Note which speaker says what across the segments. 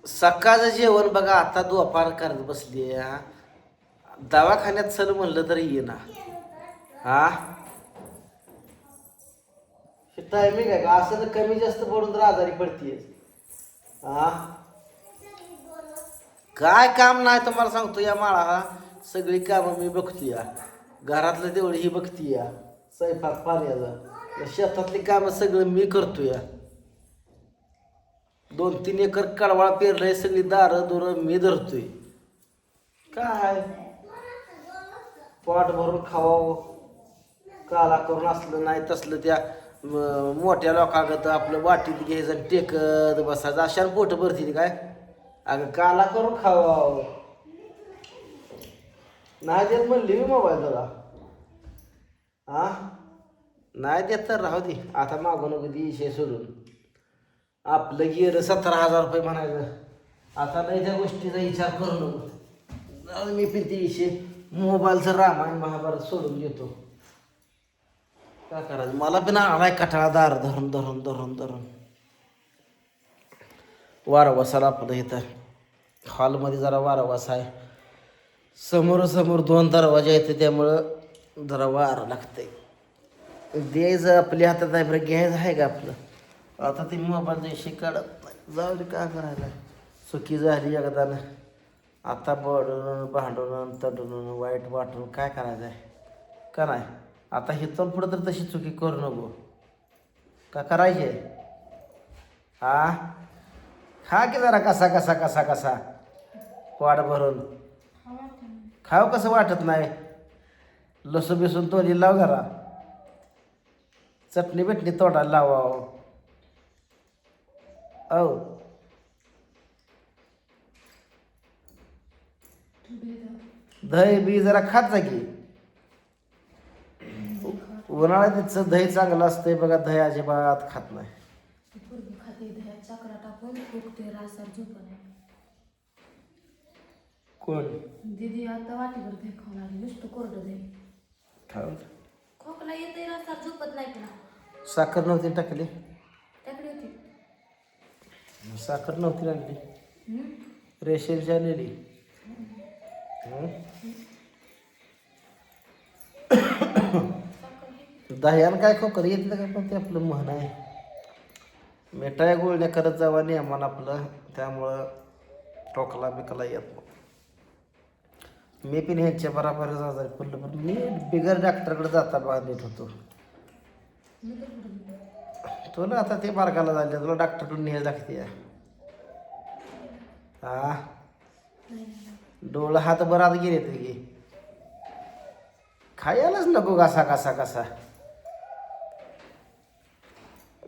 Speaker 1: सकाळचं जेवण बघा आता दुपार करत बसली हा. दवाखान्यात चल म्हणलं तरी ये ना. हा हे टायमिंग आहे का असं तर कमी जास्त पडून तर आजारी पडतीये. हा काय काम नाही तुम्हाला सांगतो या माळा हा. सगळी कामं मी बघतो या. घरातलं तेवढी ही बघती या. स्वयंपाक पाण्याचा या शेतातली कामं सगळं मी करतो या. 2-3 एकर कडवाळ पेरलंय सगळी दारं दोरं मी धरतोय. काय पोट भरून खावावं काला करून असलं नाही तसलं त्या मोठ्या लोकांगत आपलं वाटीत घ्यायचं आणि टेकत बसायचं अशाने पोट भरतील काय. अगं काला करून खावावं नाही देत म्हणली मी मोबाईल तुला. हा नाही देत तर राहू दे आता मागू नको ती विषय सोडून. आपलं गेलं 17,000 रुपये म्हणायचं. आता नाही त्या गोष्टीचा विचार करू नको. जाऊ दे, मी पण ते विषय मोबाईलचं रामायण महाभारत सोडून घेतो. काय करायचं मला पण आलाय कटाळा दार धरून धरून धरून धरून. वारा बसायला आपलं इथं हॉलमध्ये जरा वारा बसा आहे. समोर 2 दरवाजे आहेत त्यामुळं जरा वारा लागतंय. द्यायचं आपल्या हातात आहे बरं घ्यायचं आहे का आपलं. आता ते मोबाईलचा विषय काढत नाही. जाऊ दे काय करायला चुकी झाली एकदानं. आता बडून भांडून तडून वाईट वाटून काय करायचं आहे का नाही. आता हिथून पुढं तर तशी चुकी करू नको का करायची आहे. हा खा की जरा कसा कसा कसा कसा पोट भरून खाव कसं वाटत नाही. लसूण बिसून तोंडी लाव जरा. चटणी बिटणी तोंडाला लावावं. औ दही बी जरा खात जा की. उन्हाळ्यात तिचं दही चांगलं असतंय बघा. दही अजिबात खात नाही. कोण
Speaker 2: दीदी आता वाटीवर दही खाऊन आली नुसतं कोरडं दही.
Speaker 1: खाऊ
Speaker 2: खोकला येतंय रस्ता झोपत नाही तुला.
Speaker 1: साखर नव्हती टाकली.
Speaker 2: त्याकडे होती
Speaker 1: साखर नव्हती टाकली रेशेलची आलेली. दह्यानं काय खोकर येतलं का पण ते आपलं म्हण आहे. मिठाया गुळण्या करत जावा नियमान आपलं. त्यामुळं टोकला बिकला येत नाही. मी पण ह्यांच्या बराबरच आजारी पडलो पण मी बिगर डॉक्टरकडे जाता बघा नीट होतो. तुला आता ते मार्गाला झाले तुला डॉक्टरकडून न्यायला लागते. हा डोळं हात बरात गेले की खायलाच नको कसा कसा कसा.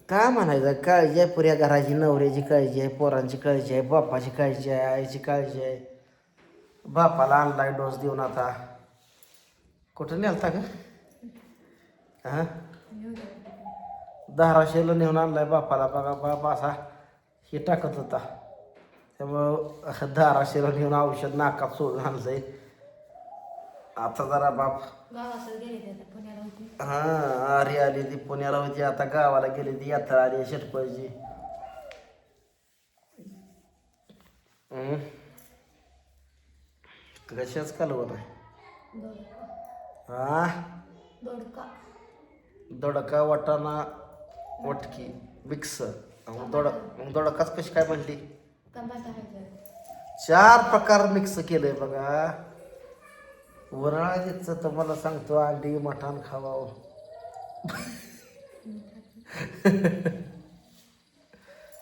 Speaker 1: काय म्हणायचं काळजी आहे पुऱ्या घराची. नवऱ्याची काळजी आहे, पोरांची काळजी आहे, बापाची काळजी आहे, आईची काळजी आहे. बापाला आणलाय डोस देऊन आता कुठं नेलता का हां धाराशिवला नेऊन आणलाय बापाला. बघा बाप असा हे टाकत होता त्यामुळं धाराशिवला नेऊन औषध नाकात सोडून आणलंय. आता जरा बाप हां आरी आली ती पुण्याला होती आता गावाला गेली ती यात्रा आली शेटपळची. कशाच कालवण आहे. हा दोडका वाटाणा वटकी मिक्स. मग दोडकाच कशी काय म्हणली. 4 प्रकार मिक्स केलंय बघा. उन्हाळ्याचं तुम्हाला सांगतो अंडी मटण खावावं.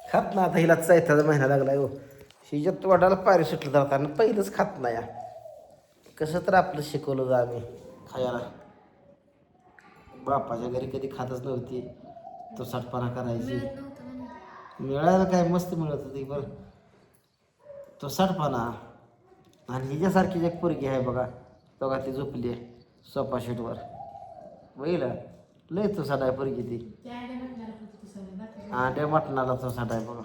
Speaker 1: खात ना आता हिला चैताचा महिना लागलाय हो. हिच्यात वाटायला पायरी सुटलं जाताना पहिलंच खात नाही. कसं तर आपलं शिकवलं जा आम्ही खायला. बापाच्या घरी कधी खातच नव्हती. तो साठपणा करायची. मिळायला काय मस्त मिळत होती बरं. तो साठपणा आणि हिच्यासारखी एक पोरगी आहे बघा. बघा ती झोपली आहे सोफा शीटवर बघितला. लय तो साठ आहे पोरगी ती. अंड्या मटणाला तो साठ आहे बघा.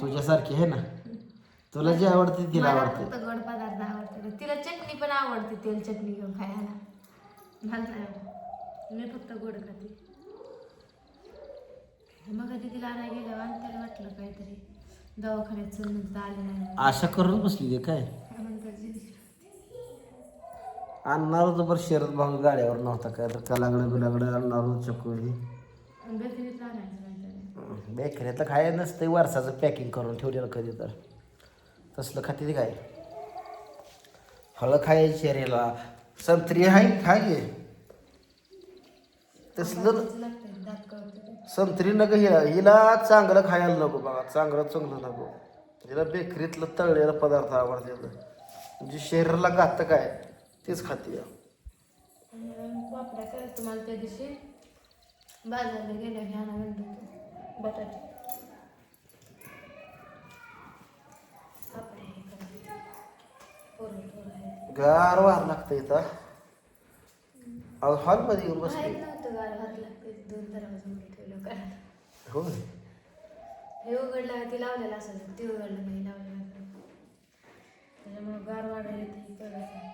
Speaker 1: तुझ्यासारखी आहे ना. तुला जे आवडते तिला आवडते.
Speaker 2: गोड पदार्थ आवडते. तिला चटणी पण आवडते. तेल चटणी घेऊन खायला. मला नाही आवडत. मी फक्त गोड खाते. मग तिला आणायला गेल्यावर आणि त्याला वाटलं काहीतरी दवाखान्यात चल नंतर आले नाही
Speaker 1: आशा करून बसली काय
Speaker 2: नंतर जिंदगी
Speaker 1: आणणार होतं बरं शरद भाऊ गाड्यावर नव्हता काय तर कलागडं बिलागडं आणणार होतं चकोरी
Speaker 2: बेकरीत आणायचं नंतर
Speaker 1: बेकरीतलं काय नसतं वर्षाचं पॅकिंग करून ठेवलेलं कधी तर तसलं खाते ते काय फळं खायची शरीराला संत्री आहे खाय घे तसलं
Speaker 2: लागतं दात कळतं
Speaker 1: संत्री नको हिला चांगलं खायला नको बघा चांगलं नको हिला बेकरीतलं तळलेलं पदार्थ आवडते जे शरीराला घातक आहे तेच खाते
Speaker 2: पापड्या करायचं मला त्या दिवशी बाजारला गेल्या घ्यायला म्हणतो बटाटे पापड्या हे करायचे पोरं आहे
Speaker 1: गार वार लागतं इथं अहो हॉलमध्ये येऊन बसले
Speaker 2: माहित नव्हतं गार भात लागते 2 दरवाजे उघडे ठेवलं कारण
Speaker 1: हो
Speaker 2: हे उघडलं ते लावलेलं असेल ते उघडलं नाही लावलेलं त्याच्यामुळे गार वाढायला येते कळत नाही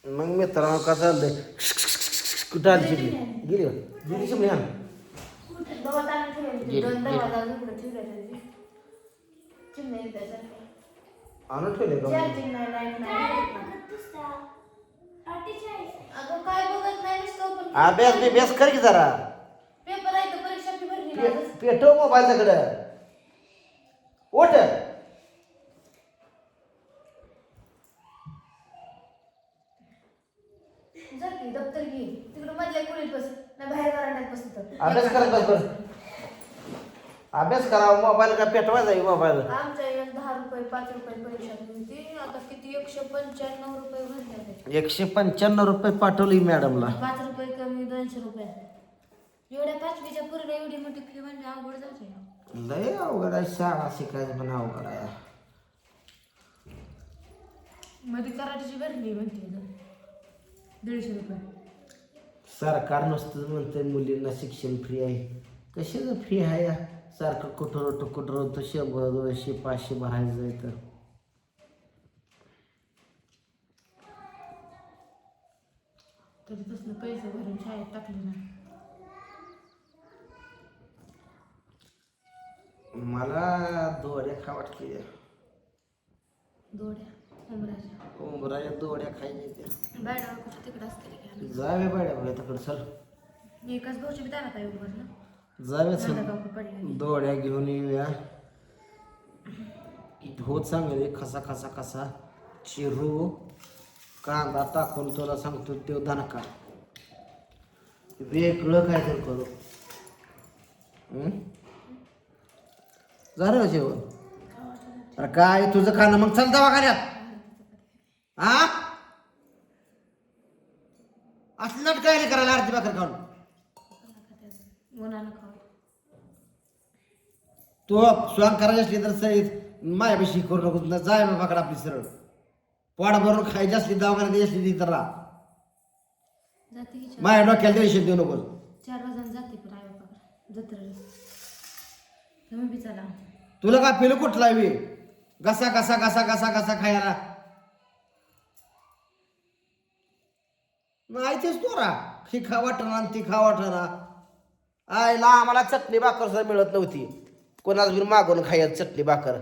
Speaker 1: मग मित्रांनो का चाललंय कुठं आली चिमणी गेली गेली चिमणी आण
Speaker 2: बाबा ताण ठेवले 2 दरवाजा उघडे ठेवले चिमण्या एकदा
Speaker 1: आणून ठेवले का
Speaker 2: चार्जिंग नाही लाईट नाही अगं काय बघत नाही नुसतं पण
Speaker 1: अभ्यास कर की जरा
Speaker 2: पेपर आहे तर परीक्षा फी भरली नाही
Speaker 1: पेटव मोबाईलच्याकडं ओठ
Speaker 2: जा की दप्तर घे तिकडे मधल्या खोलीत बस ना बाहेर वरांड्यात बसत
Speaker 1: अभ्यास करत बस अभ्यास करा मोबाईल का पेटवायचा आहे मोबाईल
Speaker 2: आमच्या इकडे 10 रुपये 5 रुपये परीक्षा होती आता किती 195 रुपये भरले
Speaker 1: 195 रुपये पाठवली मॅडमला
Speaker 2: 5 रुपये कमी 200 रुपये एवढ्या 5वीच्या पूर्ण एवढी मोठी फी म्हणजे अवघड जाते
Speaker 1: लय अवघड आहे शाळा शिकायचं पण अवघड आहे
Speaker 2: मध्ये कराटेची भरली म्हणते 150 रुपये
Speaker 1: सरकार नुसतं म्हणते मुलींना शिक्षण फ्री आहे कशाचं फ्री आहे या? सारखं कुठं होतं 100 200 500 भरायचं आहे तर
Speaker 2: तरी तसलं पैसे भरून शाळेत टाकले ना
Speaker 1: मला दोड्या खा वाटते
Speaker 2: दोड्या उमराच्या
Speaker 1: उंबराच्या दोड्या खायच्या त्या
Speaker 2: बॅडा कुठं तिकडं असते
Speaker 1: जावे बाड्या बघा तिकडं चल
Speaker 2: एकाच भाऊची दारात आहे उभारला
Speaker 1: जावे चल
Speaker 2: पडले
Speaker 1: दोड्या घेऊन येऊया हो चांगले कसा चिरू कांदा टाकून तुला सांगतो तो दणका वेगळं काय तर करू झालं जेवण अरे काय तुझं खाणं मग चल दवाखान्यात हा असं नट काय नाही करायला आरती भाकर खाऊन
Speaker 2: उन्हानं खाऊ
Speaker 1: तो स्वांग करायची असली तर सहित मायापाशी करू नको ना जाय बाबाकडे आपली सरळ पोट भरून खायची असली दवाखान्यात द्यायची असली ती तर राहा
Speaker 2: जाते की
Speaker 1: माझ्या डोक्याला टेन्शन देऊ नको
Speaker 2: 4 वाजता जाते पण आई बाबा जत्रेला तुम्ही बी चला
Speaker 1: तुला काय पिलं कुठला बी घसा खायला नाही तेच तोरा ही खा वाटणा आणि ती खा वाटणा आईला आम्हाला चटणी भाकर सुद्धा मिळत नव्हती कोणाच बी मागून खायचं चटणी भाकर